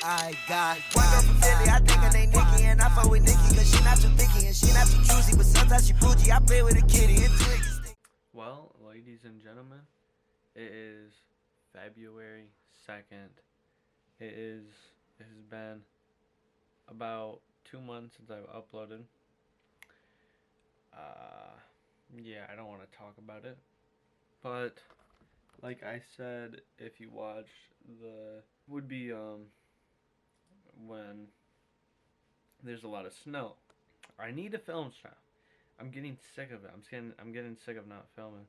I got one girl from Philly, I think her name Nikki, and I fuck with Nikki, cause she not too picky and she not too choosy, but sometimes she bougie, I play with a kitty and Twiggy. Well, ladies and gentlemen, it is February 2nd. It has been about 2 months since I've uploaded. Yeah, I don't want to talk about it, but like I said, if you watched would be when there's a lot of snow. I need to film stuff. I'm getting sick of it. I'm getting sick of not filming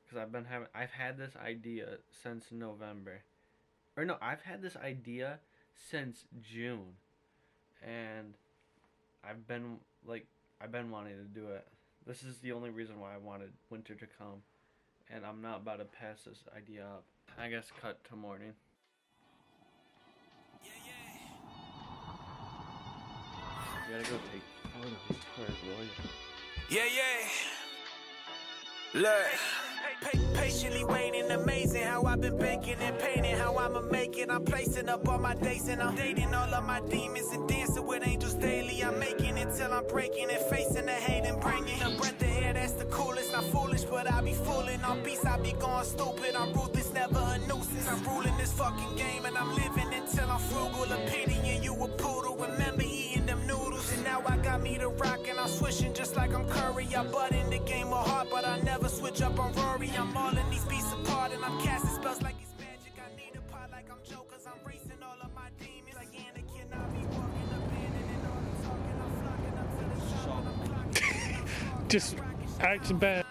because I've had this idea since November, or no, I've had this idea since June, and I've been wanting to do it. This is the only reason why I wanted winter to come, and I'm not about to pass this idea up. I guess cut to morning. You gotta go take photos, will you? Yeah. Look. Patiently waiting, amazing how I've been baking and painting, how I'ma make it. I'm placing up all my dates and I'm dating all of my demons and dancing with angels daily. I'm making it till I'm breaking and facing the hate and bringing a breath of air that's the coolest. Not foolish, but I be fooling. On beats, I be going stupid. I'm ruthless, never a nuisance. I'm ruling this fucking game and I'm living until I'm frugal. A pity and you a poodle. Remember eating them noodles. And now I got me to rock and I'm swishing just like I'm Curry. I butt in the game of heart, but I never switch up on Rory. I'm all in these beats apart and I'm casting spells like it's magic. I need a pot like I'm Joe, cause I'm racing all of my demons. Like Anakin, I'll be walking up in and all the talking. I'm flocking up to the shop and I'm clocking. Just acting bad.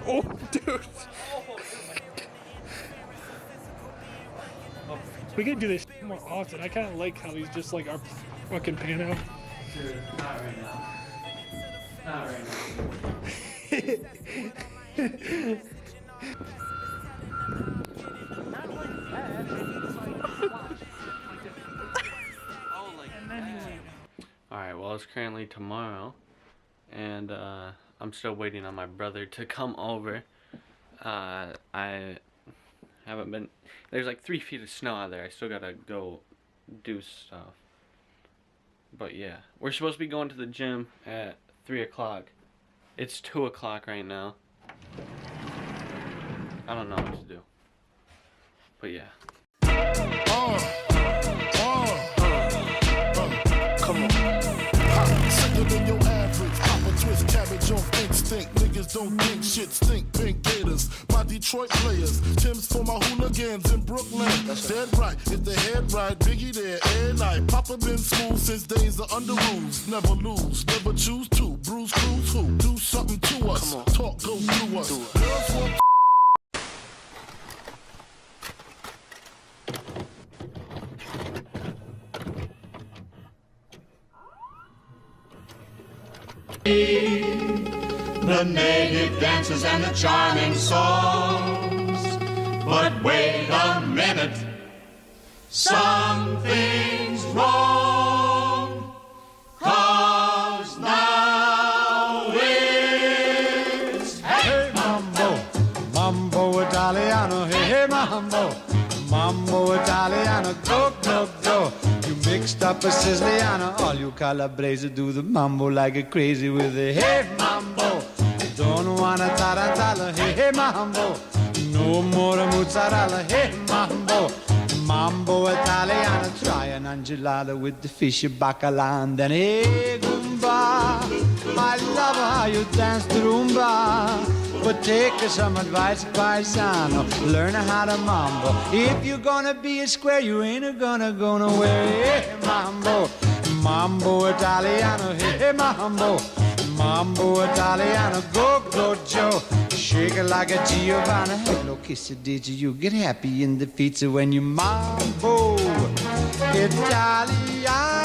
Oh, dude. We could do this more often. I kind of like how he's just like our fucking piano. Dude, not right now. Not right now. Alright, well, it's currently tomorrow, and I'm still waiting on my brother to come over. I haven't been. There's like 3 feet of snow out there. I still gotta go do stuff. But yeah, we're supposed to be going to the gym at 3 o'clock. It's 2 o'clock right now. I don't know what to do. But yeah. Come on. Sicker than your average. Pop a twist cabbage on instinct. Niggas don't think shit stink. Pink Gators. My Detroit players. Tim's for my hooligans in Brooklyn. Dead right. If the head right, Biggie there every night. Papa been school since days of under rules. Never lose. Never choose to. Bruise, cruise, who? Do something to us. Talk, go through us. Girls want the native dances and the charming songs. But wait a minute, something's wrong. 'Cause now it's hey mambo, mambo Italiano, hey mambo, mambo Italiano, go go go. Mixed up a Siciliano, all you Calabrese do the mambo like a crazy with a hey mambo. Don't wanna tarantella, hey mambo. No more mozzarella, hey mambo. Mambo Italiano, try an angelada with the fish bacala and then hey Goomba. I love how you dance the rumba. But take some advice, paisano. Learn how to mambo. If you're gonna be a square, you ain't gonna go nowhere. Hey, mambo, mambo Italiano. Hey, mambo, mambo Italiano. Go, go, Joe. Shake it like a Giovanna. Hello, kiss it, did you get happy in the pizza when you mambo Italiano?